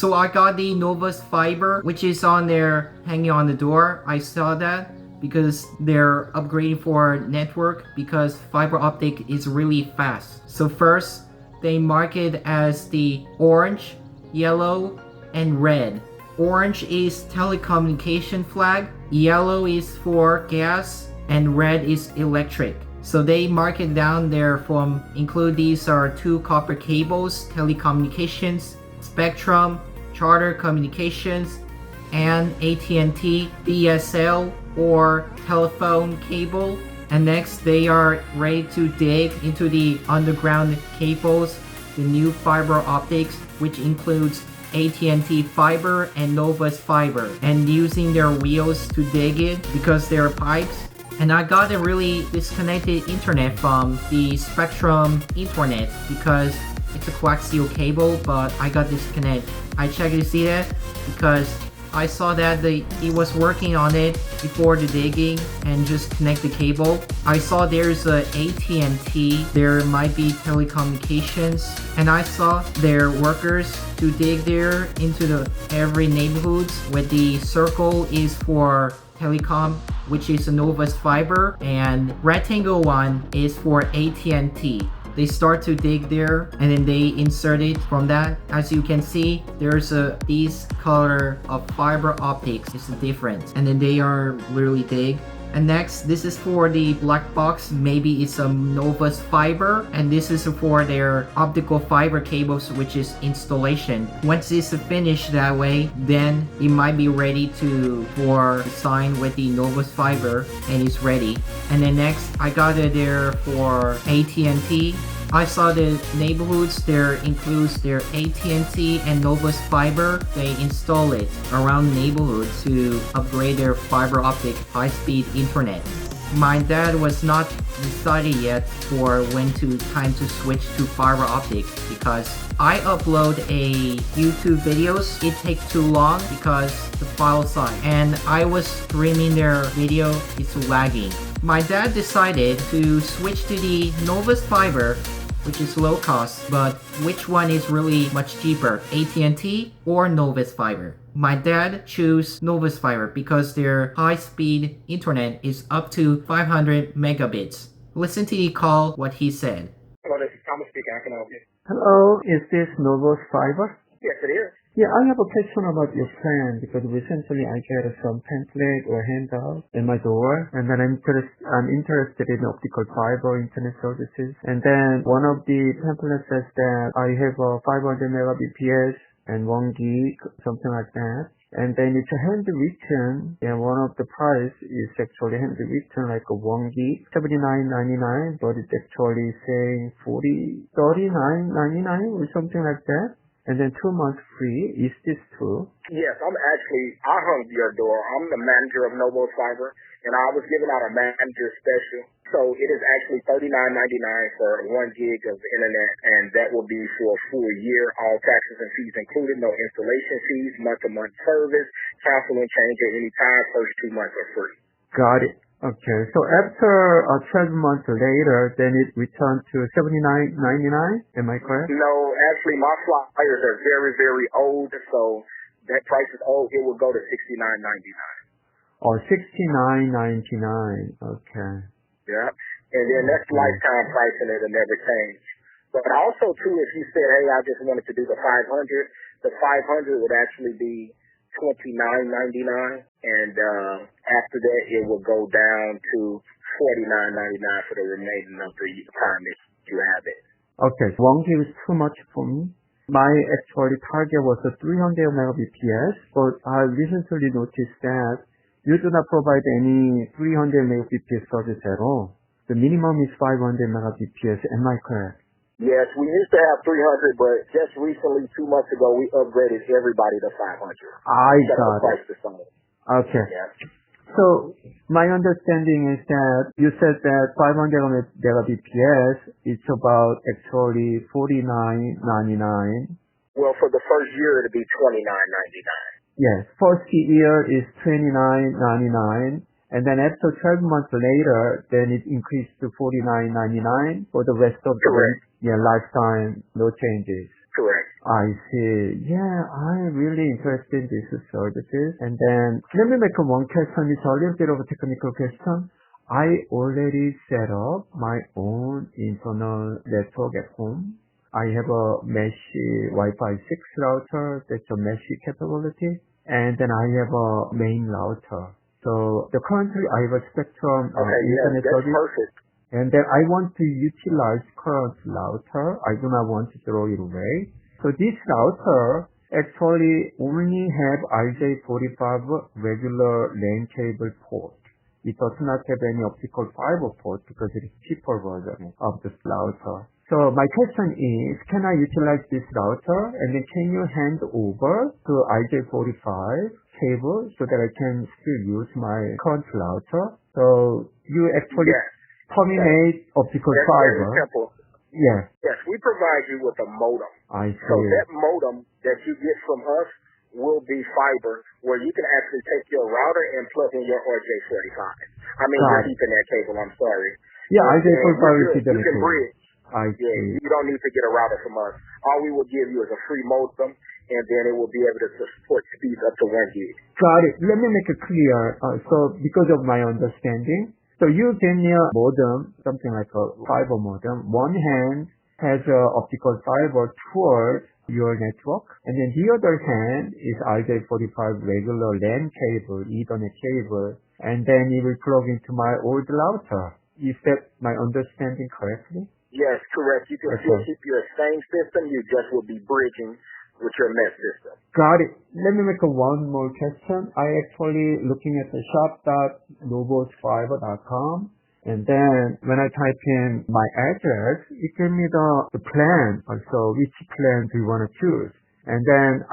So I got the NOVOS FiBER, which is on there hanging on the door. I saw that because they're upgrading for network because fiber optic is really fast. So first, they mark it as the orange, yellow, and red. Orange is telecommunication flag, yellow is for gas, and red is electric. So they mark it down there from include these are 2 copper cables, telecommunications, Spectrum, Charter Communications, and AT&T DSL or telephone cable. And next they are ready to dig into the underground cables, the new fiber optics, which includes AT&T fiber and NOVOS fiber, and using their wheels to dig it because they're pipes. And I got a really disconnected internet from the Spectrum internet because it's a coaxial cable, but I got disconnected. I checked to see that because I saw that it was working on it before the digging and just connect the cable. I saw there's a AT&T, there might be telecommunications, and I saw their workers to dig there into the every neighborhoods where the circle is for telecom, which is a NOVOS fiber, and rectangle one is for AT&T. They start to dig there and then they insert it from that. As you can see, there's these color of fiber optics is different, and then they are literally dig. And next, this is for the black box. Maybe it's a NOVOS fiber, and this is for their optical fiber cables, which is installation. Once it's finished that way, then it might be ready for sign with the NOVOS fiber, and it's ready. And then next, I got it there for AT&T. I saw the neighborhoods there includes their AT&T and NOVOS fiber. They install it around the neighborhood to upgrade their fiber optic high-speed internet. My dad was not decided yet for time to switch to fiber optic because I upload a YouTube videos. It takes too long because the file size, and I was streaming their video, it's lagging. My dad decided to switch to the NOVOS fiber, which is low cost, but which one is really much cheaper, AT&T or NOVOS fiber? My dad chose NOVOS fiber because their high-speed internet is up to 500 megabits. Listen to the call, what he said. Hello, this is Thomas speaking. I can help you. Hello, is this NOVOS fiber? Yes, it is. Yeah, I have a question about your plan because recently I got some pamphlet or handout in my door, and then I'm interested in optical fiber internet services. And then one of the pamphlets says that I have a 500 megabps and 1 gig, something like that. And then it's a handwritten, and one of the price is actually handwritten like a 1 gig, $79.99, but it's actually saying $39.99 or something like that. And then 2 months free. Is this true? Yes, I hung your door. I'm the manager of NOVOS fiber, and I was giving out a manager special. So it is actually $39.99 for 1 gig of internet, and that will be for a full year, all taxes and fees included, no installation fees, month-to-month service, cancel and change at any time, first 2 months are free. Got it. Okay, so after 12 months later, then it returned to $79.99, am I correct? No, actually my flyers are very, very old, so that price is old. It will go to $69.99. Oh, $69.99, okay. Yeah, and then that's lifetime pricing, it'll never change. But also too, if you said, hey, I just wanted to do the 500, the 500 would actually be $29.99, and after that it will go down to $49.99 for the remaining of the time that you have it. Okay, 1 gig is too much for me. My actual target was a 300 megabps, but I recently noticed that you do not provide any 300 megabps service at all. The minimum is 500 megabps. Am I correct? Yes, we used to have 300, but just recently, 2 months ago, we upgraded everybody to 500. I got it. Okay. Yeah. So my understanding is that you said that 500 megabps is about actually $49.99. Well, for the first year, it'll be $29.99. Yes, first year is $29.99, and then after 12 months later, then it increased to $49.99 for the rest of the lifetime, no changes. Correct. I see. Yeah, I'm really interested in these services. And then let me make one question. It's a little bit of a technical question. I already set up my own internal network at home. I have a mesh Wi-Fi 6 router that's a mesh capability. And then I have a main router. So currently I have a Spectrum internet that's service. perfect. And then I want to utilize current router. I do not want to throw it away. So this router actually only have RJ45 regular LAN cable port. It does not have any optical fiber port because it is cheaper version of this router. So my question is, can I utilize this router and then can you hand over to RJ45 cable so that I can still use my current router? So you actually terminate optical That's fiber. very simple. Yeah. Yes, we provide you with a modem. I see. So that modem that you get from us will be fiber, where you can actually take your router and plug in your RJ45. I mean, your Ethernet cable, I'm sorry. Yeah, RJ45 is you Ethernet can cable. bridge. I see. Yeah, you don't need to get a router from us. All we will give you is a free modem, and then it will be able to support speeds up to 1 gig. Got it. Let me make it clear. So because of my understanding, so you give me a modem, something like a fiber modem. One hand has a optical fiber towards your network, and then the other hand is RJ45 regular LAN cable, Ethernet cable, and then it will plug into my old router. Is that my understanding correctly? Yes, correct. You can still keep your same system. You just will be bridging with your mesh system. Got it. Let me make one more question. I actually looking at the shop.novosfiber.com, and then when I type in my address, it gives me the plan. So which plan do you want to choose? And then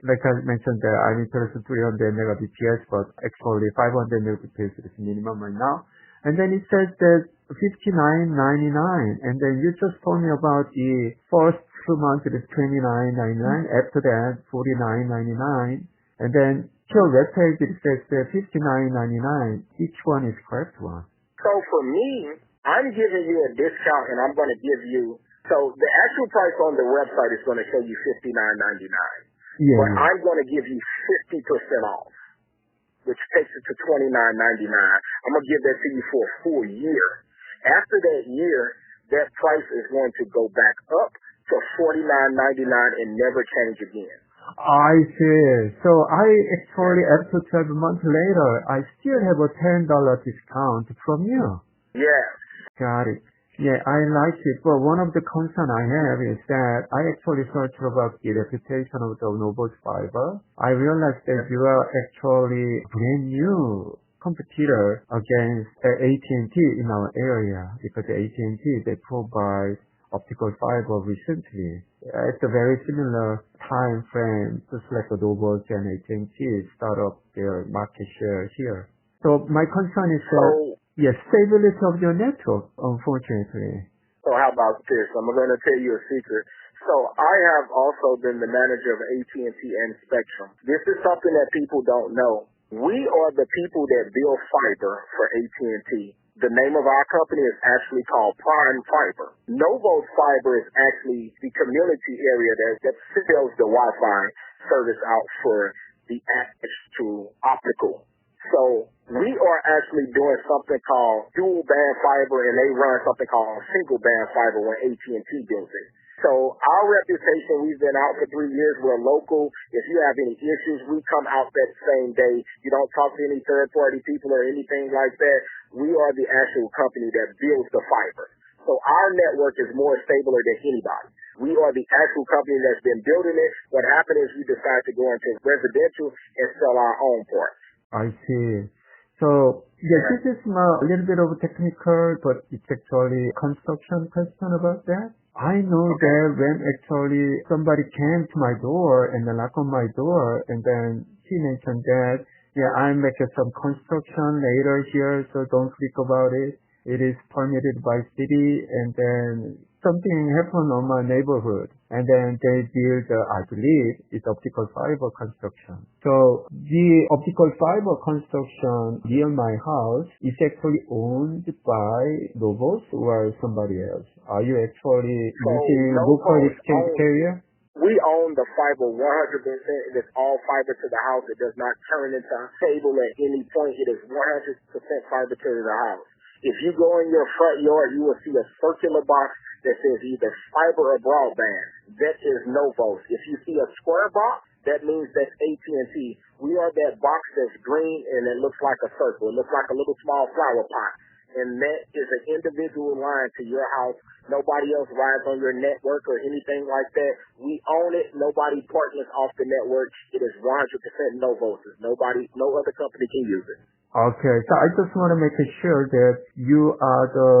like I mentioned that I'm interested in 300 megabps, but actually 500 megabps is minimum right now. And then it says that $59.99, and then you just told me about the first 2 months it is $29.99, after that $49.99, and then your webpage it says $59.99. Which one is correct one? So for me, I'm giving you a discount, and I'm going to give you. So the actual price on the website is going to show you $59.99, but I'm going to give you 50% off, which takes it to $29.99. I'm going to give that to you for a full year. After that year, that price is going to go back up to $49.99 and never change again. I see. So I actually, after 12 months later, I still have a $10 discount from you. Yes. Got it. Yeah, I like it. But one of the concerns I have is that I actually searched about the reputation of the NOVOS FiBER. I realized that you are actually brand new competitor against AT&T in our area, because AT&T, they provide optical fiber recently. It's a very similar time frame, just like the NOVOS and AT&T start up their market share here. So my concern is yes, stability of your network, unfortunately. So how about this? I'm going to tell you a secret. So I have also been the manager of AT&T and Spectrum. This is something that people don't know. We are the people that build fiber for AT&T. The name of our company is actually called Prime Fiber. NOVOS FiBER is actually the community area that sells the Wi-Fi service out for the access to optical. So we are actually doing something called dual band fiber, and they run something called single band fiber when AT&T builds it. So our reputation, we've been out for 3 years. We're local. If you have any issues, we come out that same day. You don't talk to any third-party people or anything like that. We are the actual company that builds the fiber. So our network is more stable than anybody. We are the actual company that's been building it. What happened is we decided to go into residential and sell our own part. I see. So, yes, this is a little bit of technical, but it's actually construction question about that. I know that when actually somebody came to my door and knocked on my door, and then he mentioned that, yeah, I'm making some construction later here, so don't think about it. It is permitted by city, and then something happened on my neighborhood, and then they build, I believe, it's optical fiber construction. So the optical fiber construction near my house is actually owned by NOVOS or somebody else. Are you actually using local exchange carrier? We own the fiber 100%. It is all fiber to the house. It does not turn into cable at any point. It is 100% fiber to the house. If you go in your front yard, you will see a circular box that says either fiber or broadband. That is NOVOS. If you see a square box, that means that's AT&T. We are that box that's green and it looks like a circle. It looks like a little small flower pot. And that is an individual line to your house. Nobody else rides on your network or anything like that. We own it. Nobody partners off the network. It is 100% NOVOS. No other company can use it. Okay, so I just want to make sure that you are the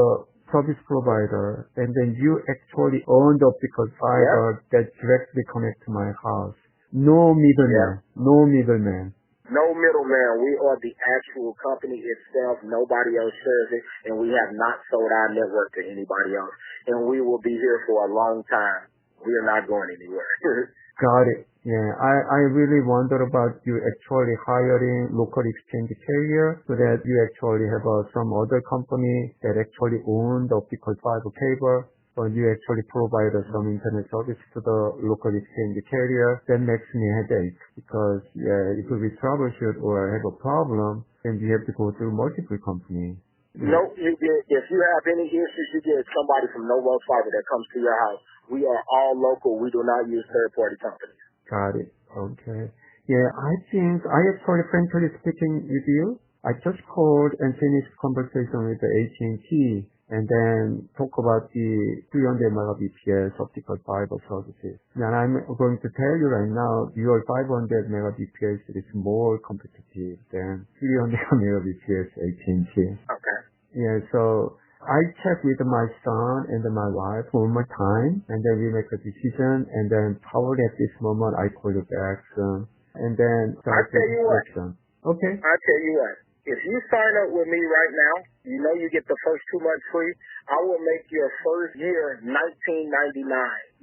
service provider and then you actually own the optical fiber that directly connects to my house. No middleman. No middleman. No middleman. We are the actual company itself. Nobody else shares it, and we have not sold our network to anybody else. And we will be here for a long time. We are not going anywhere. Got it. Yeah, I really wonder about you actually hiring local exchange carrier so that you actually have some other company that actually own the optical fiber cable. So you actually provide some internet service to the local exchange carrier. That makes me headache because if we troubleshoot or have a problem, then we have to go through multiple companies. No, if you have any issues, you get somebody from NOVOS Fiber that comes to your house. We are all local. We do not use third-party companies. Got it. Okay. Yeah, I think I actually frankly speaking with you. I just called and finished conversation with the AT&T. And then talk about the 300 megabps optical fiber services. And I'm going to tell you right now, your 500 megabps is more competitive than 300 megabps AT&T. Okay. Yeah, so I checked with my son and my wife one more time, and then we make a decision, and then probably at this moment I call you back soon. And then I'll tell you what. Okay. I'll tell you what. If you sign up with me right now, you know you get the first 2 months free. I will make your first year $19.99.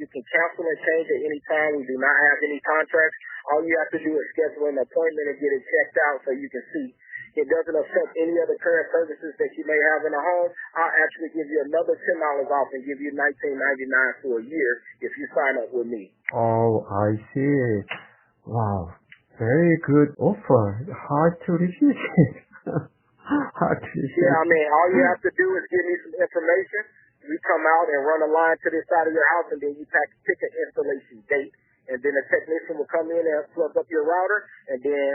You can cancel and change at any time. We do not have any contracts. All you have to do is schedule an appointment and get it checked out so you can see. It doesn't affect any other current services that you may have in the home. I'll actually give you another $10 off and give you $19.99 for a year if you sign up with me. Oh, I see. Wow. Very good offer. Hard to refuse it. Yeah, I mean, all you have to do is give me some information. We come out and run a line to this side of your house, and then you pick an installation date. And then a technician will come in and plug up your router, and then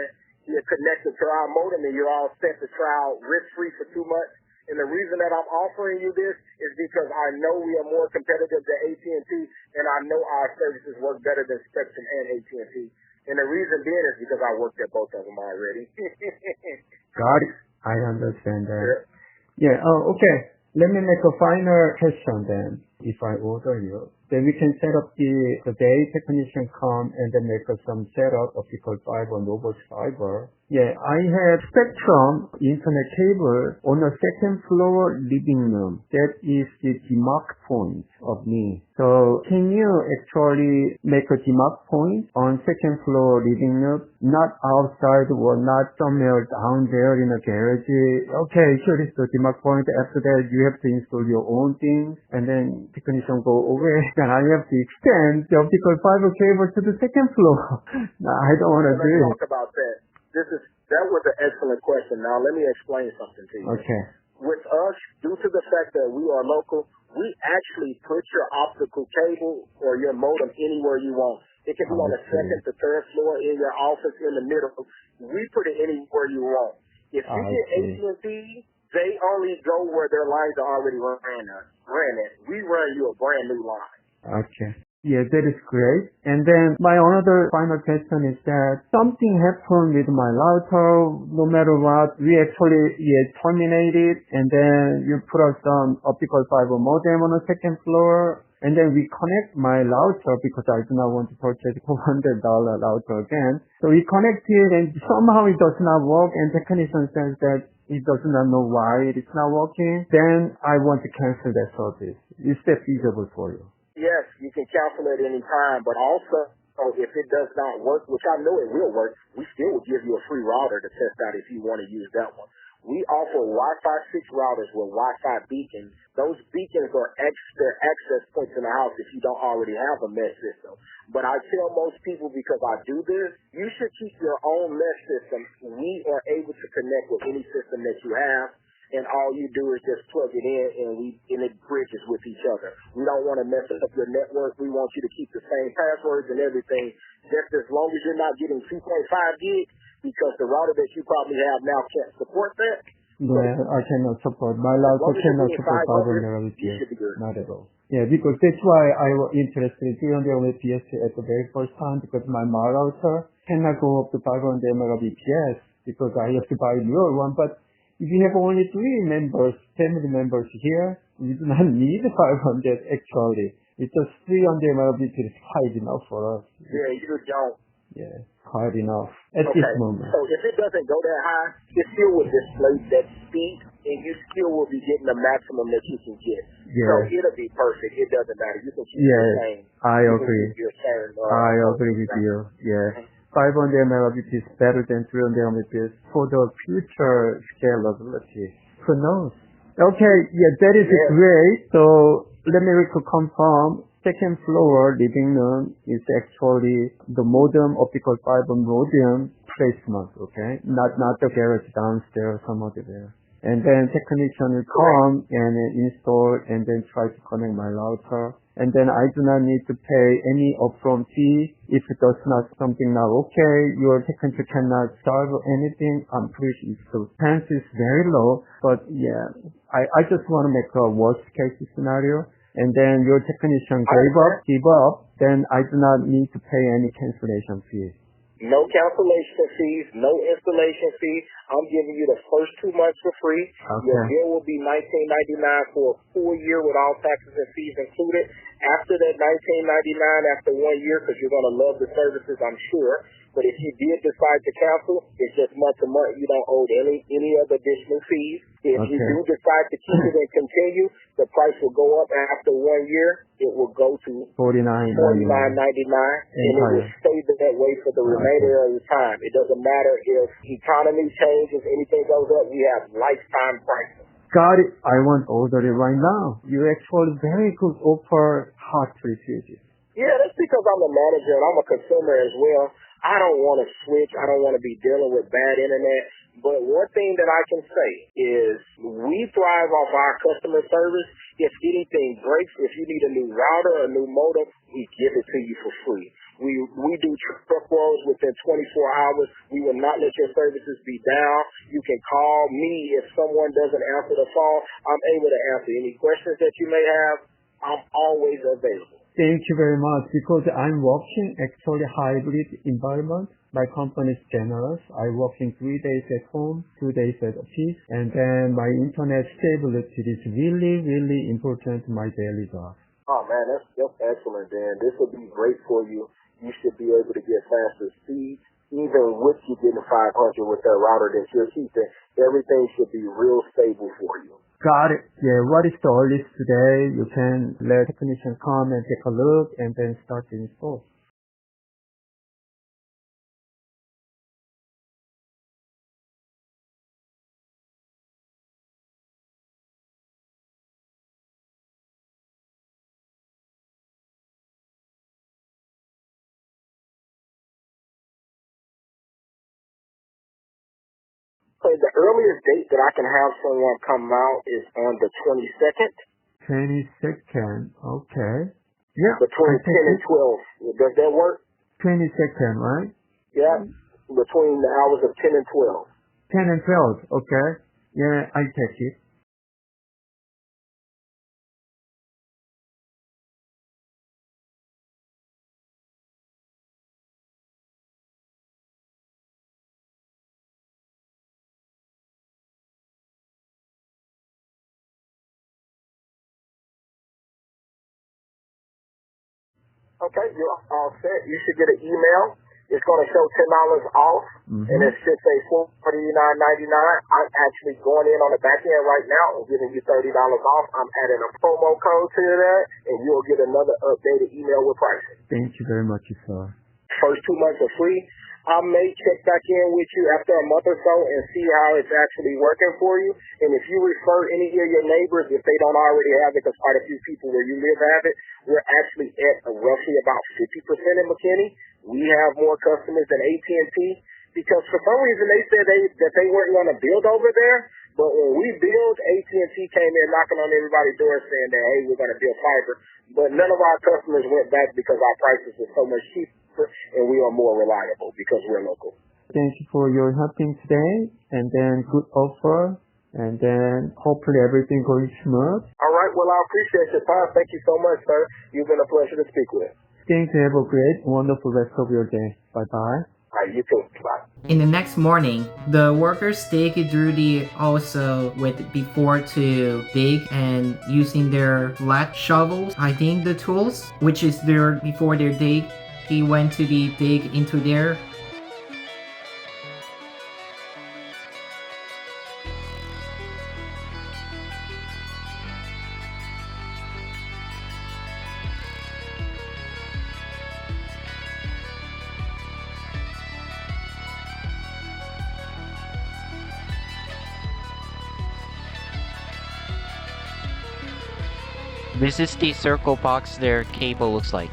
you're connected to our modem, and you're all set to try out risk-free for 2 months. And the reason that I'm offering you this is because I know we are more competitive than AT&T, and I know our services work better than Spectrum and AT&T. And the reason being is because I worked at both of them already. Got it. I understand that. Yeah. Okay. Let me make a final question then. If I order you, then we can set up the day technician come and then make some setup optical fiber, NOVOS fiber. Yeah, I have Spectrum internet cable on a second floor living room. That is the demarc point of me. So can you actually make a demarc point on second floor living room? Not outside or not somewhere down there in a garage. Okay, sure, it's the demarc point. After that, you have to install your own things and then technician go away. Then I have to extend the optical fiber cable to the second floor. No, I don't want to do it. Let's talk about that. That was an excellent question. Now let me explain something to you. Okay. With us, due to the fact that we are local, we actually put your optical cable or your modem anywhere you want. It can be on the second to third floor, in your office, in the middle. We put it anywhere you want. If you get AT&T, they only go where their lines are already ran at. We run you a brand new line. Okay. Yeah, that is great. And then my another final question is that something happened with my router. No matter what, we actually terminated, and then you put us some optical fiber modem on the second floor, and then we connect my router because I do not want to purchase $400 router again. So we connect it, and somehow it does not work, and technician says that it does not know why it is not working. Then I want to cancel that service. Is that feasible for you? Yes, you can cancel at any time, but also if it does not work, which I know it will work, we still will give you a free router to test out if you want to use that one. We offer Wi-Fi 6 routers with Wi-Fi beacons. Those beacons are extra access points in the house if you don't already have a mesh system. But I tell most people, because I do this, you should keep your own mesh system. We are able to connect with any system that you have, and all you do is just plug it in, and it bridges with each other. We don't want to mess up your network. We want you to keep the same passwords and everything, just as long as you're not getting 2.5 gig, because the router that you probably have now can't support that. Yeah, I cannot support. My router cannot support 500 Mbps. Not at all. Yeah, because that's why I was interested in 300 Mbps at the very first time, because my router cannot go up to 500 Mbps because I have to buy a newer one. But if you have only 3 members, family members here, you do not need 500 actually. It's just 300 Mbps is quite enough for us. Yeah, you don't. Yeah, quite enough at this moment. So if it doesn't go that high, it still will display that speed, and you still will be getting the maximum that you can get. Yeah. So it'll be perfect. It doesn't matter. You can keep Yeah, the same. I agree. I agree with you. Yeah. 500 Mbps is better than 300 Mbps for the future scalability. Who knows? Okay, yeah, that is great. So let me confirm. Second floor living room is actually the modem, optical fiber modem placement, okay? Not the garage downstairs, some other there. And then technician will come and install and then try to connect my router. And then I do not need to pay any upfront fee. If it does not something not okay, your technician cannot solve anything. I'm pretty sure the chance is very low. But yeah, I just want to make a worst case scenario. And then your technician give up, then I do not need to pay any cancellation fees. No cancellation fees, no installation fee. I'm giving you the first 2 months for free. Okay. Your bill will be $19.99 for a full year with all taxes and fees included. After that $19.99, after 1 year, because you're going to love the services, I'm sure. But if you did decide to cancel, it's just month to month. You don't owe any other additional fees. If you do decide to keep it and continue, the price will go up after 1 year. It will go to $49.99, and it will stay that way for the remainder of the time. It doesn't matter if economy changes, anything goes up. We have lifetime prices. Got it. I want to order it right now. You actually very good offer hot refuses. Yeah, that's because I'm a manager and I'm a consumer as well. I don't want to switch. I don't want to be dealing with bad internet. But one thing that I can say is we thrive off our customer service. If anything breaks, if you need a new router, a new modem, we give it to you for free. We do truck rolls within 24 hours. We will not let your services be down. You can call me if someone doesn't answer the phone. I'm able to answer any questions that you may have. I'm always available. Thank you very much. Because I'm working actually hybrid environment. My company is generous. I work in 3 days at home, 2 days at office, and then my internet stability is really, really important to my daily job. Oh man, that's excellent, Dan. This will be great for you. You should be able to get faster speeds. Even with you getting 500 with that router that you're keeping, everything should be real stable for you. Got it. Yeah, what is the earliest today? You can let technician come and take a look and then start to install. So the earliest date that I can have someone come out is on the 22nd. 22nd, okay. Yeah. Between 10 and 12. Does that work? 22nd, right? Yeah, between the hours of 10 and 12. 10 and 12, okay. Yeah, I take it. Okay, you're all set. You should get an email. It's going to show $10 off, and it should say $49.99. I'm actually going in on the back end right now and giving you $30 off. I'm adding a promo code to that, and you'll get another updated email with pricing. Thank you very much, sir. First 2 months are free. I may check back in with you after a month or so and see how it's actually working for you. And if you refer any of your neighbors, if they don't already have it, because quite a few people where you live have it, we're actually at roughly about 50% in McKinney. We have more customers than AT&T because for some reason they said that they weren't going to build over there. But when we build, AT&T came in knocking on everybody's door saying that, hey, we're going to build fiber. But none of our customers went back because our prices were so much cheaper and we are more reliable because we're local. Thank you for your helping today, and then good offer, and then hopefully everything going smooth. All right. Well, I appreciate your time. Thank you so much, sir. You've been a pleasure to speak with. Thank you. Have a great, wonderful rest of your day. Bye-bye. All right, you too. Bye. In the next morning, the workers dig through the also with before to dig and using their flat shovels, I think the tools, which is their before their dig, he went to the dig into there. This is the circle box their cable looks like.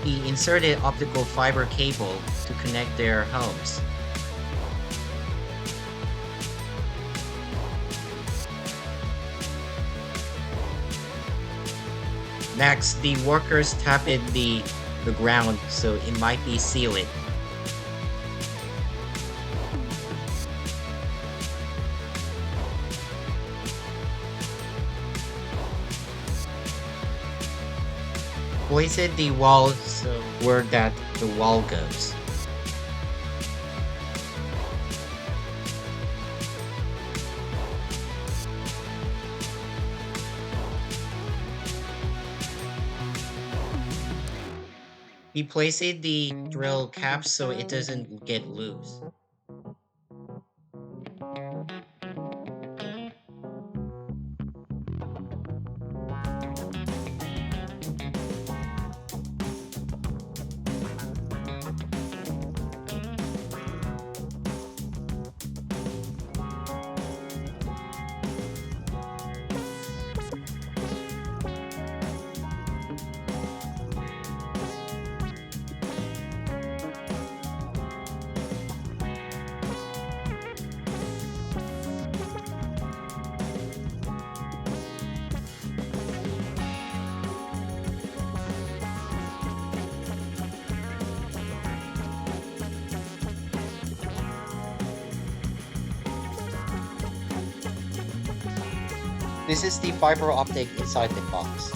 He inserted optical fiber cable to connect their homes. Next, the workers tapped the ground so it might be sealed. Placed the wall so where that the wall goes. He placed the drill cap so it doesn't get loose. This is the fiber optic inside the box.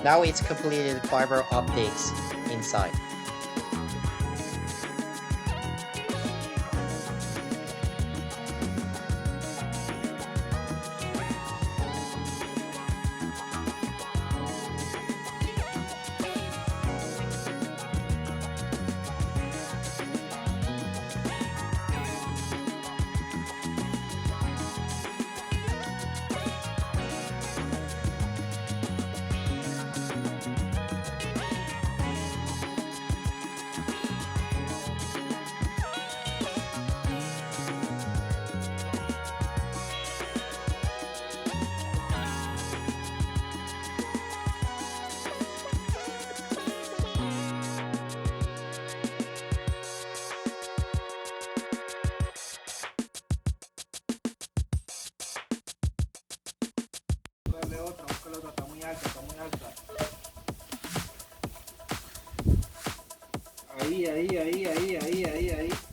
Now it's completed fiber optics inside.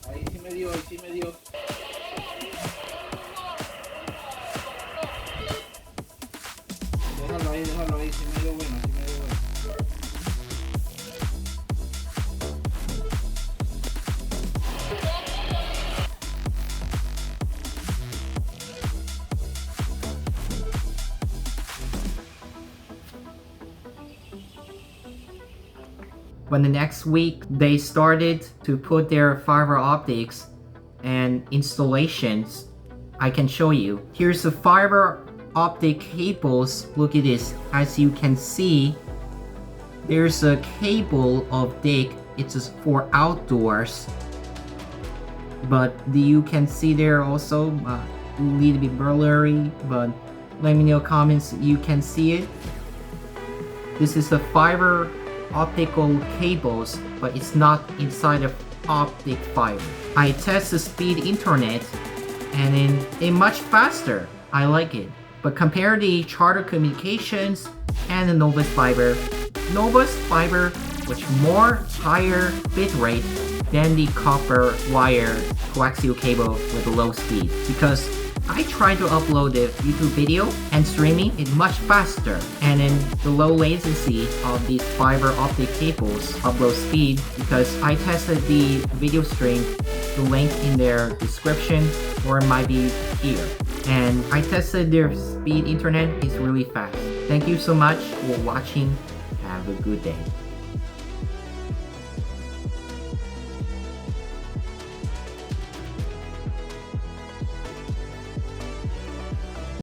Ahí sí me dio, ahí sí me dio. Déjalo ahí, sí me dio bueno, sí me dio bueno. When the next week they started to put their fiber optics and installations, I can show you. Here's the fiber optic cables. Look at this. As you can see, there's a cable of DIC. It's just for outdoors, but you can see there also a little bit blurry, but let me know comments you can see it. This is the fiber optical cables, but it's not inside of optic fiber. I test the speed internet and it's much faster. I like it. But compare the Charter Communications and the NOVOS FiBER. NOVOS FiBER with more higher bitrate than the copper wire coaxial cable with low speed, because I tried to upload the YouTube video and streaming it much faster, and then the low latency of these fiber optic cables upload speed, because I tested the video stream, the link in their description or it might be here, and I tested their speed internet is really fast. Thank you so much for watching. Have a good day.